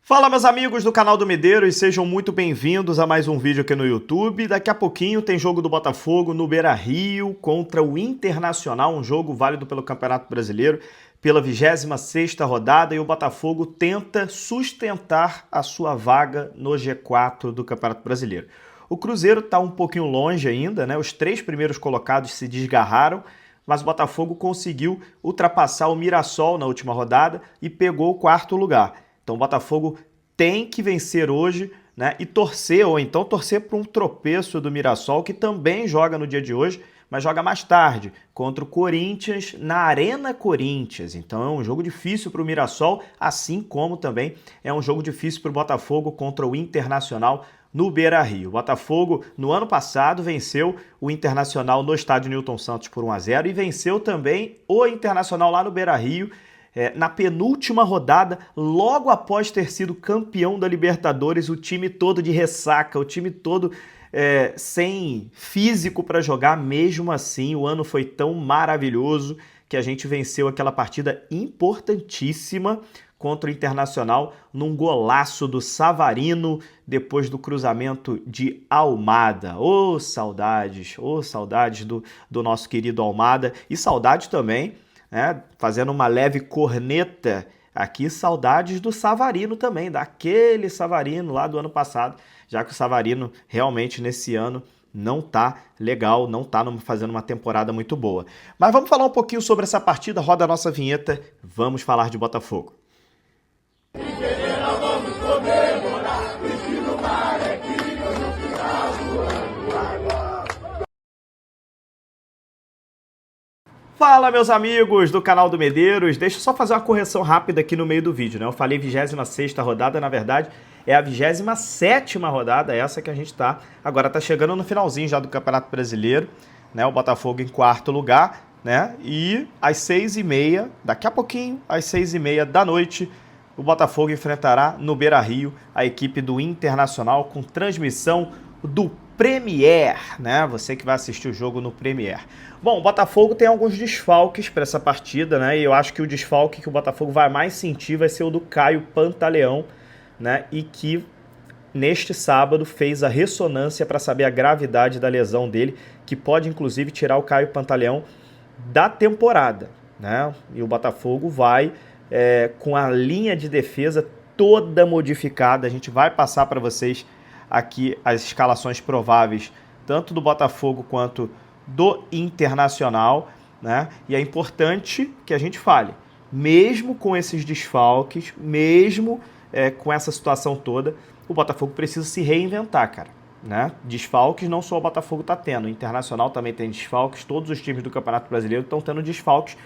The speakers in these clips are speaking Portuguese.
Fala, meus amigos do canal do Medeiros, sejam muito bem-vindos a mais um vídeo aqui no YouTube. Daqui a pouquinho tem jogo do Botafogo no Beira-Rio contra o Internacional, um jogo válido pelo Campeonato Brasileiro, pela 26ª rodada, e o Botafogo tenta sustentar a sua vaga no G4 do Campeonato Brasileiro. O Cruzeiro está um pouquinho longe ainda, né? Os 3 primeiros colocados se desgarraram, mas o Botafogo conseguiu ultrapassar o Mirassol na última rodada e pegou o 4º lugar. Então o Botafogo tem que vencer hoje, né, e torcer, ou então torcer para um tropeço do Mirassol, que também joga no dia de hoje, mas joga mais tarde, contra o Corinthians, na Arena Corinthians. Então é um jogo difícil para o Mirassol, assim como também é um jogo difícil para o Botafogo contra o Internacional no Beira-Rio. O Botafogo, no ano passado, venceu o Internacional no estádio Newton Santos por 1-0 e venceu também o Internacional lá no Beira-Rio, na penúltima rodada, logo após ter sido campeão da Libertadores, o time todo de ressaca, o time todo sem físico para jogar. Mesmo assim, o ano foi tão maravilhoso que a gente venceu aquela partida importantíssima contra o Internacional num golaço do Savarino depois do cruzamento de Almada. Saudades do nosso querido Almada, e saudade também, fazendo uma leve corneta aqui, saudades do Savarino também, daquele Savarino lá do ano passado, já que o Savarino realmente nesse ano não tá legal, não tá fazendo uma temporada muito boa. Mas vamos falar um pouquinho sobre essa partida, roda a nossa vinheta, vamos falar de Botafogo. Fala, meus amigos do canal do Medeiros, deixa eu só fazer uma correção rápida aqui no meio do vídeo, né? Eu falei 26ª rodada, na verdade é a 27ª rodada, essa que a gente tá, agora tá chegando no finalzinho já do Campeonato Brasileiro, né? O Botafogo em 4º lugar, né? E às 6h30, daqui a pouquinho, às 6h30 da noite, o Botafogo enfrentará no Beira-Rio a equipe do Internacional com transmissão do Premier, né? Você que vai assistir o jogo no Premier. Bom, o Botafogo tem alguns desfalques para essa partida, né? E eu acho que o desfalque que o Botafogo vai mais sentir vai ser o do Caio Pantaleão, né? E que neste sábado fez a ressonância para saber a gravidade da lesão dele, que pode inclusive tirar o Caio Pantaleão da temporada, né? E o Botafogo vai com a linha de defesa toda modificada. A gente vai passar para vocês aqui as escalações prováveis, tanto do Botafogo quanto do Internacional, né? E é importante que a gente fale, mesmo com esses desfalques, mesmo com essa situação toda, o Botafogo precisa se reinventar, cara, né? Desfalques não só o Botafogo está tendo, o Internacional também tem desfalques, todos os times do Campeonato Brasileiro estão tendo desfalques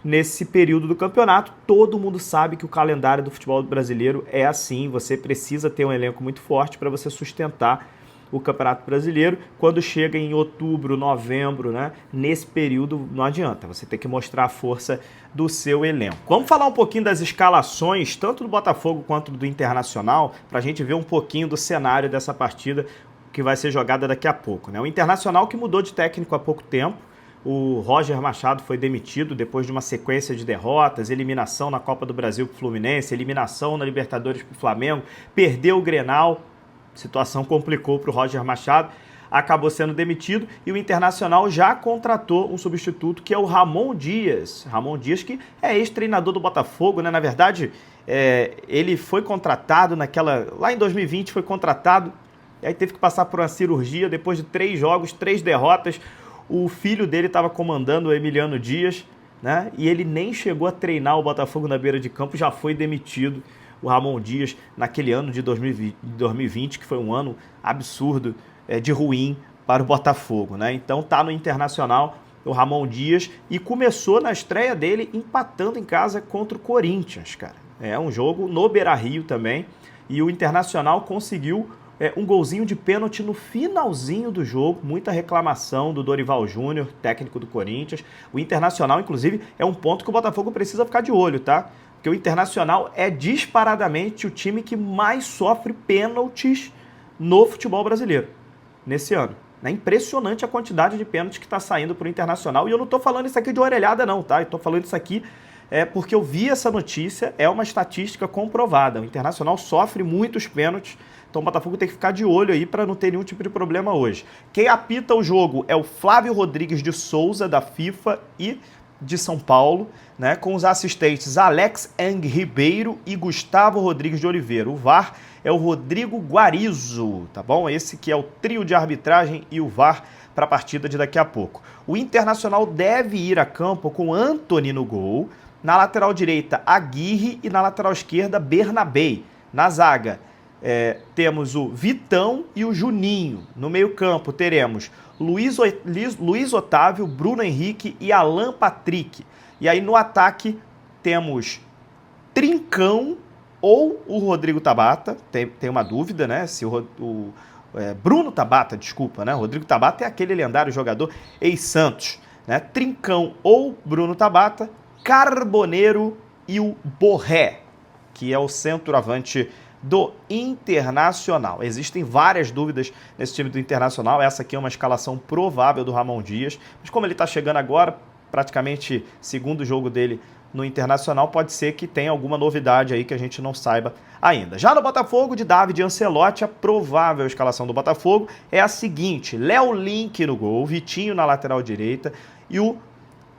nesse período do campeonato. Todo mundo sabe que o calendário do futebol brasileiro é assim, você precisa ter um elenco muito forte para você sustentar o Campeonato Brasileiro. Quando chega em outubro, novembro, né, nesse período não adianta, você tem que mostrar a força do seu elenco. Vamos falar um pouquinho das escalações, tanto do Botafogo quanto do Internacional, para a gente ver um pouquinho do cenário dessa partida que vai ser jogada daqui a pouco, né? O Internacional, que mudou de técnico há pouco tempo, o Roger Machado foi demitido depois de uma sequência de derrotas, eliminação na Copa do Brasil para o Fluminense, eliminação na Libertadores para o Flamengo, perdeu o Grenal, situação complicou para o Roger Machado, acabou sendo demitido, e o Internacional já contratou um substituto, que é o Ramon Dias. Ramon Dias, que é ex-treinador do Botafogo, né? Na verdade, ele foi contratado lá em 2020, foi contratado, e aí teve que passar por uma cirurgia depois de 3 jogos, 3 derrotas. O filho dele estava comandando, o Emiliano Dias, né? E ele nem chegou a treinar o Botafogo na beira de campo, já foi demitido. O Ramon Dias, naquele ano de 2020, que foi um ano absurdo, de ruim para o Botafogo, né? Então tá no Internacional o Ramon Dias, e começou na estreia dele empatando em casa contra o Corinthians, cara. É um jogo no Beira-Rio também, e o Internacional conseguiu um golzinho de pênalti no finalzinho do jogo, muita reclamação do Dorival Júnior, técnico do Corinthians. O Internacional, inclusive, é um ponto que o Botafogo precisa ficar de olho, tá? Porque o Internacional é disparadamente o time que mais sofre pênaltis no futebol brasileiro nesse ano. É impressionante a quantidade de pênaltis que está saindo para o Internacional, e eu não estou falando isso aqui de orelhada não, tá? Eu estou falando isso aqui porque eu vi essa notícia, é uma estatística comprovada. O Internacional sofre muitos pênaltis, então o Botafogo tem que ficar de olho aí para não ter nenhum tipo de problema hoje. Quem apita o jogo é o Flávio Rodrigues de Souza, da FIFA e de São Paulo, né, com os assistentes Alex Eng Ribeiro e Gustavo Rodrigues de Oliveira. O VAR é o Rodrigo Guarizo, tá bom? Esse que é o trio de arbitragem e o VAR para a partida de daqui a pouco. O Internacional deve ir a campo com Antony no gol, na lateral direita Aguirre e na lateral esquerda Bernabei. Na zaga temos o Vitão e o Juninho. No meio campo teremos Luiz Otávio, Bruno Henrique e Alan Patrick. E aí no ataque temos Trincão ou o Rodrigo Tabata. Tem uma dúvida, né? Se Bruno Tabata, desculpa, né? Rodrigo Tabata é aquele lendário jogador ex-Santos, né? Trincão ou Bruno Tabata, Carboneiro e o Borré, que é o centroavante do Internacional. Existem várias dúvidas nesse time do Internacional. Essa aqui é uma escalação provável do Ramon Dias, mas como ele está chegando agora, praticamente segundo jogo dele no Internacional, pode ser que tenha alguma novidade aí que a gente não saiba ainda. Já no Botafogo, de David Ancelotti, a provável escalação do Botafogo é a seguinte: Léo Link no gol, Vitinho na lateral direita e o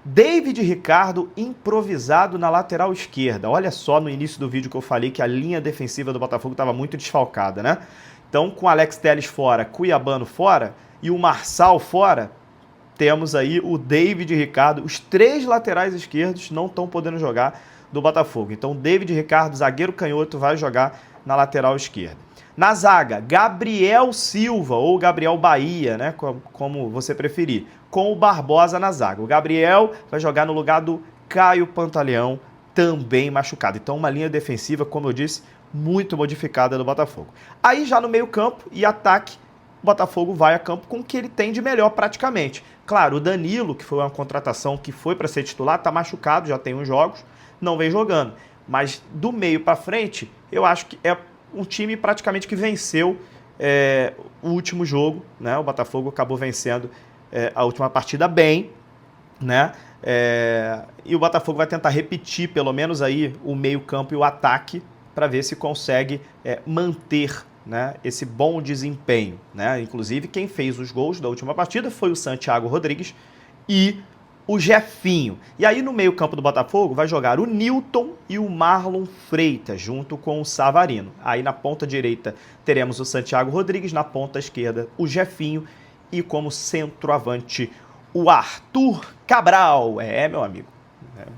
David Ricardo improvisado na lateral esquerda. Olha só no início do vídeo que eu falei que a linha defensiva do Botafogo estava muito desfalcada, né? Então, com Alex Telles fora, Cuiabano fora e o Marçal fora, temos aí o David Ricardo. Os três laterais esquerdos não estão podendo jogar do Botafogo. Então, David Ricardo, zagueiro canhoto, vai jogar na lateral esquerda. Na zaga, Gabriel Silva ou Gabriel Bahia, né, como você preferir, com o Barbosa na zaga. O Gabriel vai jogar no lugar do Caio Pantaleão, também machucado. Então, uma linha defensiva, como eu disse, muito modificada do Botafogo. Aí, já no meio-campo e ataque, o Botafogo vai a campo com o que ele tem de melhor praticamente. Claro, o Danilo, que foi uma contratação que foi para ser titular, está machucado, já tem uns jogos, não vem jogando. Mas do meio para frente, eu acho que é um time praticamente que venceu o último jogo, né? O Botafogo acabou vencendo a última partida bem, né? E o Botafogo vai tentar repetir pelo menos aí o meio-campo e o ataque para ver se consegue manter, né, esse bom desempenho, né? Inclusive, quem fez os gols da última partida foi o Santiago Rodrigues e o Jefinho. E aí no meio-campo do Botafogo vai jogar o Nilton e o Marlon Freitas, junto com o Savarino. Aí na ponta direita teremos o Santiago Rodrigues, na ponta esquerda o Jefinho e como centroavante o Arthur Cabral. Meu amigo,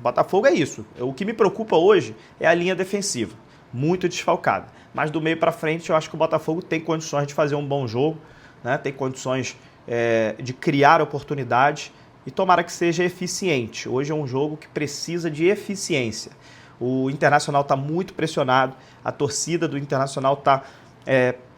Botafogo é isso. O que me preocupa hoje é a linha defensiva, muito desfalcada. Mas do meio para frente eu acho que o Botafogo tem condições de fazer um bom jogo, né? Tem condições de criar oportunidades e tomara que seja eficiente. Hoje é um jogo que precisa de eficiência. O Internacional está muito pressionado, a torcida do Internacional está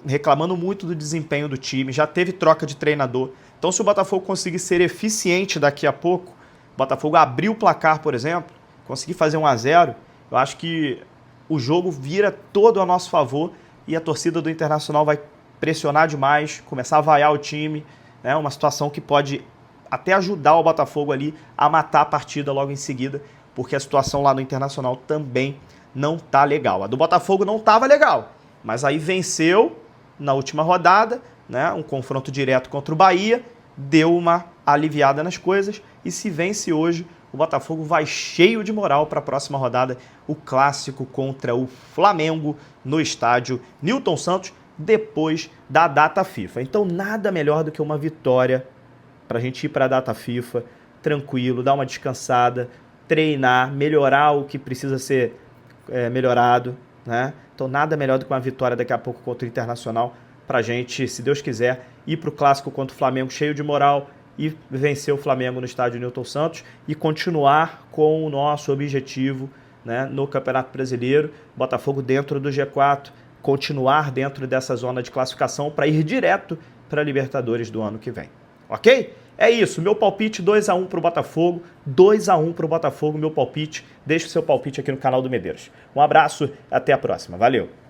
reclamando muito do desempenho do time, já teve troca de treinador. Então, se o Botafogo conseguir ser eficiente daqui a pouco, o Botafogo abrir o placar, por exemplo, conseguir fazer 1-0, eu acho que o jogo vira todo a nosso favor e a torcida do Internacional vai pressionar demais, começar a vaiar o time, né? Uma situação que pode até ajudar o Botafogo ali a matar a partida logo em seguida, porque a situação lá no Internacional também não tá legal. A do Botafogo não tava legal, mas aí venceu na última rodada, né? Um confronto direto contra o Bahia, deu uma aliviada nas coisas e se vence hoje, o Botafogo vai cheio de moral para a próxima rodada, o clássico contra o Flamengo no estádio Nilton Santos, depois da data FIFA. Então nada melhor do que uma vitória para a gente ir para a data FIFA tranquilo, dar uma descansada, treinar, melhorar o que precisa ser melhorado, né? Então nada melhor do que uma vitória daqui a pouco contra o Internacional para a gente, se Deus quiser, ir para o clássico contra o Flamengo cheio de moral e vencer o Flamengo no estádio Nilton Santos e continuar com o nosso objetivo, né, no Campeonato Brasileiro, Botafogo dentro do G4, continuar dentro dessa zona de classificação para ir direto para a Libertadores do ano que vem. Ok? É isso, meu palpite 2-1 para o Botafogo, 2-1 para o Botafogo, meu palpite. Deixe o seu palpite aqui no canal do Medeiros. Um abraço, até a próxima. Valeu!